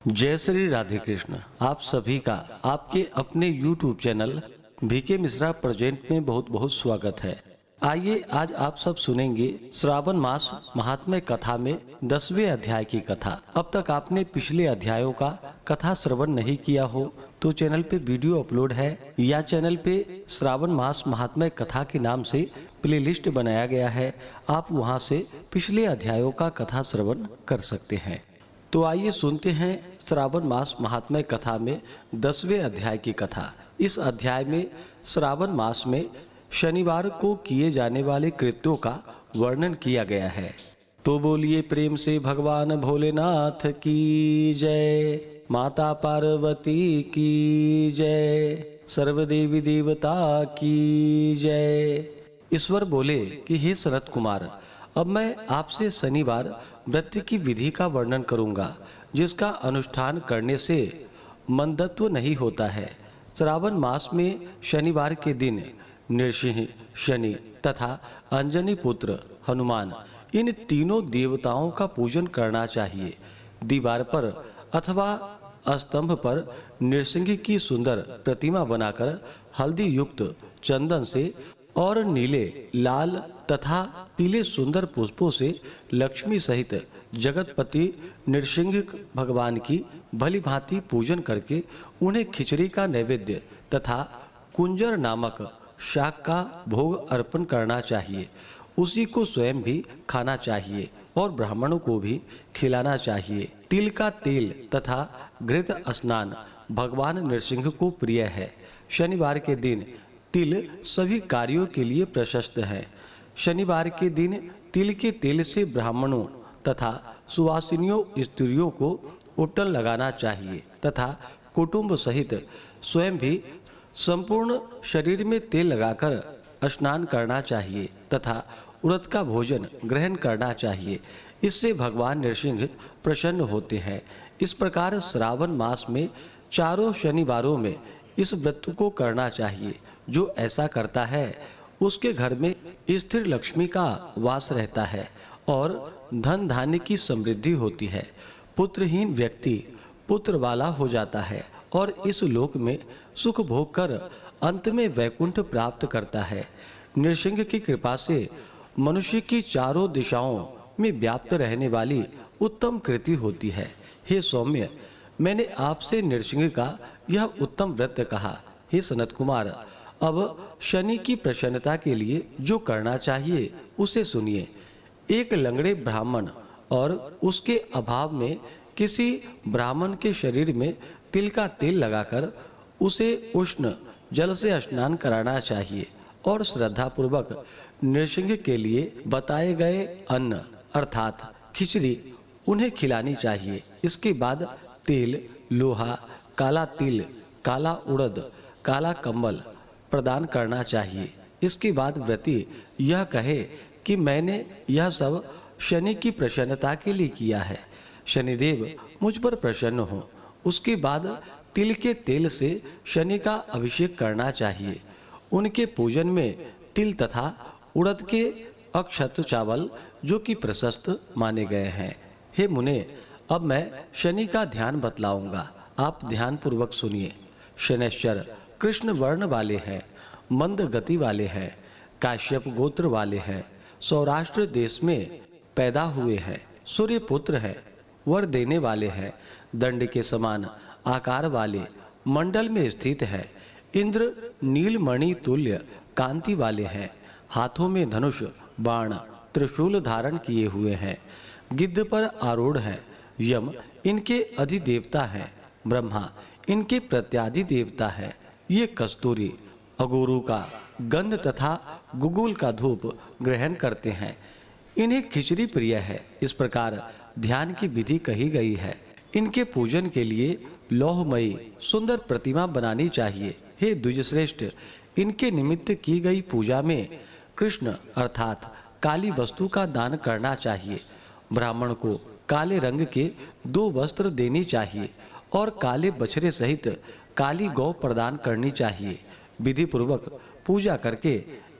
जय श्री राधे कृष्ण। आप सभी का आपके अपने YouTube channel BK Mishra present में बहुत बहुत स्वागत है। आइए आज आप सब सुनेंगे श्रावण मास महात्म्य कथा में 10वें अध्याय की कथा। अब तक आपने पिछले अध्यायों का कथा श्रवण नहीं किया हो तो चैनल पे वीडियो अपलोड है या चैनल पे श्रावण मास महात्म्य कथा के नाम से प्लेलिस्ट बनाया गया है। आप वहां से पिछले अध्यायों का कथा श्रवण कर सकते हैं। तो आइए सुनते हैं श्रावण मास महात्म्य कथा में 10वें अध्याय की कथा। इस अध्याय में श्रावण मास में शनिवार को किए जाने वाले कृत्यों का वर्णन किया गया है। तो बोलिए प्रेम से भगवान भोलेनाथ की जय, माता पार्वती की जय, सर्वदेवी देवता की जय। ईश्वर बोले कि हे सनत कुमार, अब मैं आपसे शनिवार व्रत की विधि का वर्णन करूंगा, जिसका अनुष्ठान करने से मंदत्व नहीं होता है। श्रावण मास में शनिवार के दिन नृसिंह, शनि तथा अंजनी पुत्र हनुमान, इन तीनों देवताओं का पूजन करना चाहिए। दीवार पर अथवा स्तंभ पर नृसिंह की सुंदर प्रतिमा बनाकर हल्दी युक्त चंदन से और नीले, लाल तथा पीले सुंदर पुष्पों से लक्ष्मी सहित जगतपति नृसिंह भगवान की भली भांति पूजन करके उन्हें खिचड़ी का नैवेद्य तथा कुंजर नामक शाक का भोग अर्पण करना चाहिए। उसी को स्वयं भी खाना चाहिए और ब्राह्मणों को भी खिलाना चाहिए। तिल का तेल तथा घृत स्नान भगवान नृसिंह को प्रिय है। शनिवार के दिन तिल सभी कार्यों के लिए प्रशस्त है। शनिवार के दिन तिल के तेल से ब्राह्मणों तथा सुवासिनियों स्त्रियों को उट्टन लगाना चाहिए तथा कुटुंब सहित स्वयं भी संपूर्ण शरीर में तेल लगाकर स्नान करना चाहिए तथा उड़द का भोजन ग्रहण करना चाहिए। इससे भगवान नृसिंह प्रसन्न होते हैं। इस प्रकार श्रावण मास में चारों शनिवारों में इस व्रत को करना चाहिए। जो ऐसा करता है उसके घर में स्थिर लक्ष्मी का वास रहता है और धन धान्य की समृद्धि होती है। पुत्रहीन व्यक्ति पुत्र वाला हो जाता है और इस लोक में सुख भोग कर अंत में वैकुंठ प्राप्त करता है। नृसिंह की कृपा से मनुष्य की चारों दिशाओं में व्याप्त रहने वाली उत्तम कृति होती है। हे सौम्य, मैंने आपसे नृसिंह का यह उत्तम व्रत कहा। हे सनत कुमार, अब शनि की प्रसन्नता के लिए जो करना चाहिए उसे सुनिए। एक लंगड़े ब्राह्मण और उसके अभाव में किसी ब्राह्मण के शरीर में तिल का तेल लगाकर उसे उष्ण जल से स्नान कराना चाहिए और श्रद्धा पूर्वक नृसिंह के लिए बताए गए अन्न अर्थात खिचड़ी उन्हें खिलानी चाहिए। इसके बाद तेल, लोहा, काला तिल, काला उड़द, काला कंबल प्रदान करना चाहिए। इसके बाद व्रती यह कहे कि मैंने यह सब शनि की प्रसन्नता के लिए किया है, शनिदेव मुझ पर प्रसन्न हो। उसके बाद तिल के तेल से शनि का अभिषेक करना चाहिए। उनके पूजन में तिल तथा उड़द के अक्षत चावल जो कि प्रशस्त माने गए हैं। हे मुने, अब मैं शनि का ध्यान बतलाऊंगा, आप ध्यान पूर्वक सुनिए। शनैश्चर कृष्ण वर्ण वाले हैं, मंद गति वाले हैं, काश्यप गोत्र वाले हैं, सौराष्ट्र देश में पैदा हुए हैं, सूर्य पुत्र हैं, वर देने वाले हैं, दंड के समान आकार वाले मंडल में स्थित है, इंद्र नीलमणि तुल्य कांति वाले हैं, हाथों में धनुष बाण त्रिशूल धारण किए हुए हैं, गिद्ध पर आरूढ़ हैं, यम इनके अधिदेवता हैं, ब्रह्मा इनके प्रत्यादि देवता हैं। ये कस्तूरी, अगोरू का गंध तथा गुगुल का धूप ग्रहण करते हैं। इन्हें खिचड़ी प्रिय है। इस प्रकार ध्यान की विधि कही गई है। इनके पूजन के लिए लौहमयी सुंदर प्रतिमा बनानी चाहिए। हे द्विजश्रेष्ठ, इनके निमित्त की गई पूजा में कृष्ण अर्थात काली वस्तु का दान करना चाहिए। ब्राह्मण को काले रंग के 2 वस्त्र देनी चाहिए और काले बछड़े सहित काली गौ प्रदान करनी चाहिए। विधि पूर्वक पूजा करके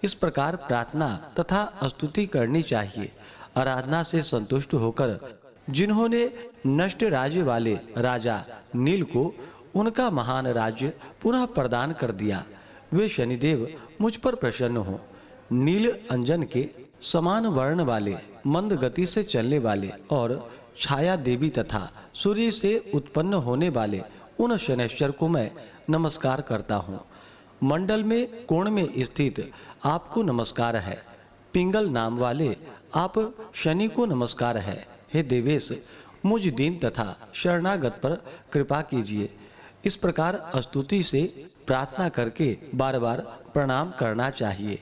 इस प्रकार प्रार्थना तथा स्तुति करनी चाहिए। आराधना से संतुष्ट होकर जिन्होंने नष्ट राज्य वाले राजा नील को उनका महान राज्य पुनः प्रदान कर दिया, वे शनिदेव मुझ पर प्रसन्न हो। नील अंजन के समान वर्ण वाले, मंद गति से चलने वाले और छाया देवी तथा सूर्य से उत्पन्न होने वाले उन शनैश्चर को मैं नमस्कार करता हूँ। मंडल में कोण में स्थित आपको नमस्कार है। पिंगल नाम वाले आप शनि को नमस्कार है। हे देवेश, मुझ दीन तथा शरणागत पर कृपा कीजिए। इस प्रकार स्तुति से प्रार्थना करके बार बार प्रणाम करना चाहिए।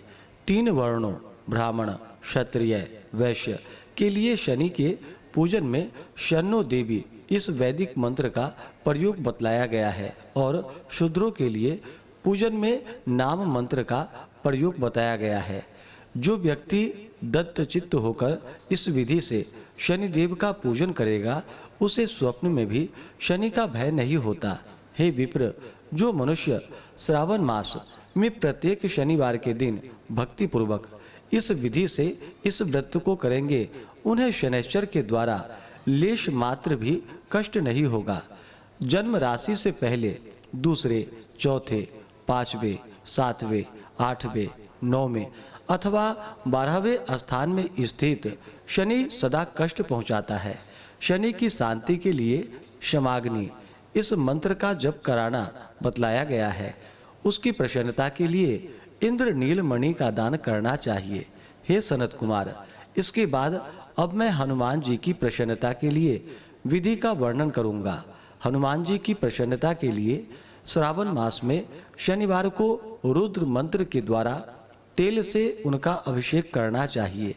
3 वर्णों ब्राह्मण, क्षत्रिय, वैश्य के लिए शनि के पूजन में शन्नो देवी इस वैदिक मंत्र का प्रयोग बतलाया गया है और शूद्रों के लिए पूजन में नाम मंत्र का प्रयोग बताया गया है। जो व्यक्ति दत्तचित्त होकर इस विधि से शनि देव का पूजन करेगा, उसे स्वप्न में भी शनि का भय नहीं होता। हे विप्र, जो मनुष्य श्रावण मास में प्रत्येक शनिवार के दिन भक्ति पूर्वक इस विधि से इस व्रत को करेंगे, उन्हें शनैश्चर के द्वारा लेश मात्र भी कष्ट नहीं होगा। जन्म राशि से पहले दूसरे, चौथे, 5वें, 7वें, 8वें, 9वें अथवा 12वें स्थान में स्थित शनि सदा कष्ट पहुंचाता है। शनि की शांति के लिए क्षमाग्नि इस मंत्र का जप कराना बतलाया गया है। उसकी प्रसन्नता के लिए इंद्र नील मणि का दान करना चाहिए। हे सनत कुमार, इसके बाद अब मैं हनुमान जी की प्रसन्नता के लिए विधि का वर्णन करूंगा। हनुमान जी की प्रसन्नता के लिए श्रावण मास में शनिवार को रुद्र मंत्र के द्वारा तेल से उनका अभिषेक करना चाहिए।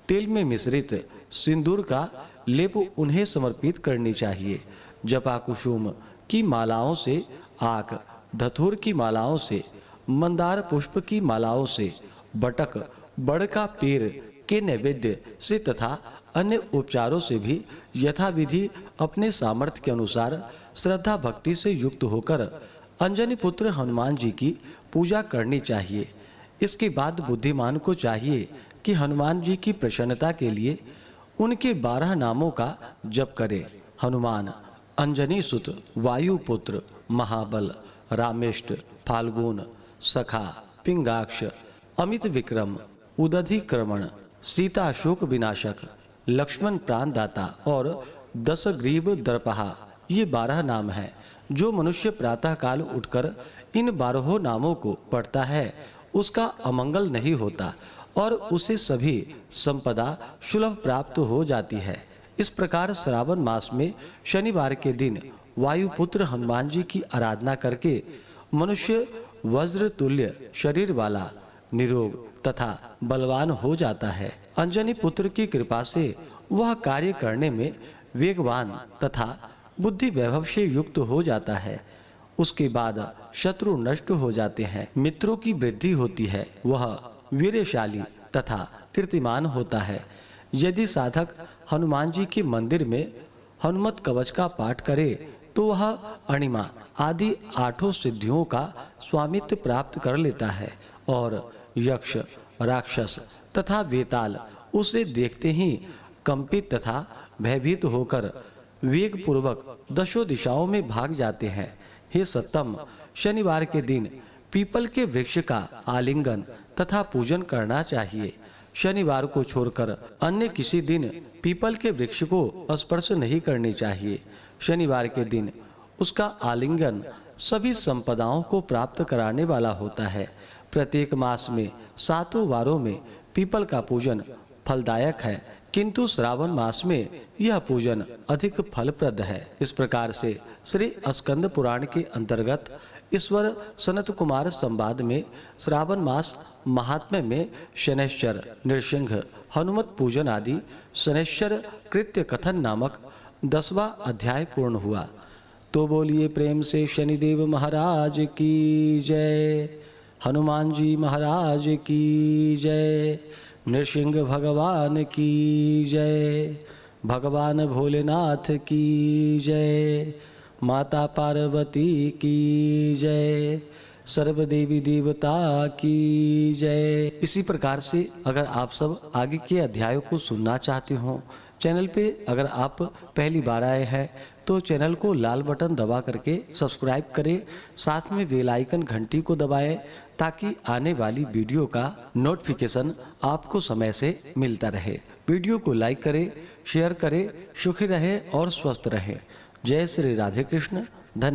तेल में मिश्रित सिंदूर का लेप उन्हें समर्पित करनी चाहिए। जपा कुसुम की मालाओं से, आक धतूर की मालाओं से, मंदार पुष्प की मालाओं से, बटक बड़ का पेड़ के नैवेद्य से तथा अन्य उपचारों से भी यथाविधि अपने सामर्थ्य के अनुसार श्रद्धा भक्ति से युक्त होकर अंजनी पुत्र हनुमान जी की पूजा करनी चाहिए। इसके बाद बुद्धिमान को चाहिए कि हनुमान जी की प्रसन्नता के लिए उनके 12 नामों का जप करे। हनुमान, अंजनी सुत, वायुपुत्र, महाबल, रामेष्ट, फाल्गुन, सखा, पिंगाक्ष, अमित विक्रम, उदधिक्रमण, सीता शोक विनाशक, लक्ष्मण प्राणदाता और 10 ग्रीव दर्पहा, ये 12 नाम हैं। जो मनुष्य प्रातः काल उठकर इन 12 नामों को पढ़ता है, उसका अमंगल नहीं होता और उसे सभी संपदा सुलभ प्राप्त हो जाती है। इस प्रकार श्रावण मास में शनिवार के दिन वायुपुत्र हनुमान जी की आराधना करके मनुष्य वज्र तुल्य शरीर वाला, निरोग तथा बलवान हो जाता है। अंजनी पुत्र की कृपा से वह कार्य करने में वेगवान तथा बुद्धि वैभव से युक्त हो जाता है। उसके बाद शत्रु नष्ट हो जाते हैं, मित्रों की वृद्धि होती है, वह वीरशाली तथा कीर्तिमान होता है। यदि साधक हनुमान जी के मंदिर में हनुमत कवच का पाठ करे तो वह अणिमा आदि 8 सिद्धियों का स्वामित्व प्राप्त कर लेता है और यक्ष, राक्षस तथा वेताल उसे देखते ही कंपित तथा भयभीत होकर वेग पूर्वक 10 दिशाओं में भाग जाते हैं। हे सत्तम, शनिवार के दिन पीपल के वृक्ष का आलिंगन तथा पूजन करना चाहिए। शनिवार को छोड़कर अन्य किसी दिन पीपल के वृक्ष को स्पर्श नहीं करनी चाहिए। शनिवार के दिन उसका आलिंगन सभी संपदाओं को प्राप्त कराने वाला होता है। प्रत्येक मास में 7 वारों में पीपल का पूजन फलदायक है, किंतु श्रावण मास में यह पूजन अधिक फलप्रद है। इस प्रकार से श्री स्कंद पुराण के अंतर्गत ईश्वर सनत कुमार संवाद में श्रावण मास महात्म्य में शनैश्चर, नृसिंह, हनुमत पूजन आदि शनैश्चर कृत्य कथन नामक 10वां अध्याय पूर्ण हुआ। तो बोलिए प्रेम से शनिदेव महाराज की जय, हनुमान जी महाराज की जय, नृसिंह भगवान की जय, भगवान भोलेनाथ की जय, माता पार्वती की जय, सर्व देवी देवता की जय। इसी प्रकार से अगर आप सब आगे के अध्यायों को सुनना चाहते हो चैनल पे अगर आप पहली बार आए हैं तो चैनल को लाल बटन दबा करके सब्सक्राइब करें, साथ में बेल आइकन घंटी को दबाएं ताकि आने वाली वीडियो का नोटिफिकेशन आपको समय से मिलता रहे। वीडियो को लाइक करें, शेयर करें। सुखी रहें और स्वस्थ रहें। जय श्री राधे कृष्ण। धन्यवाद।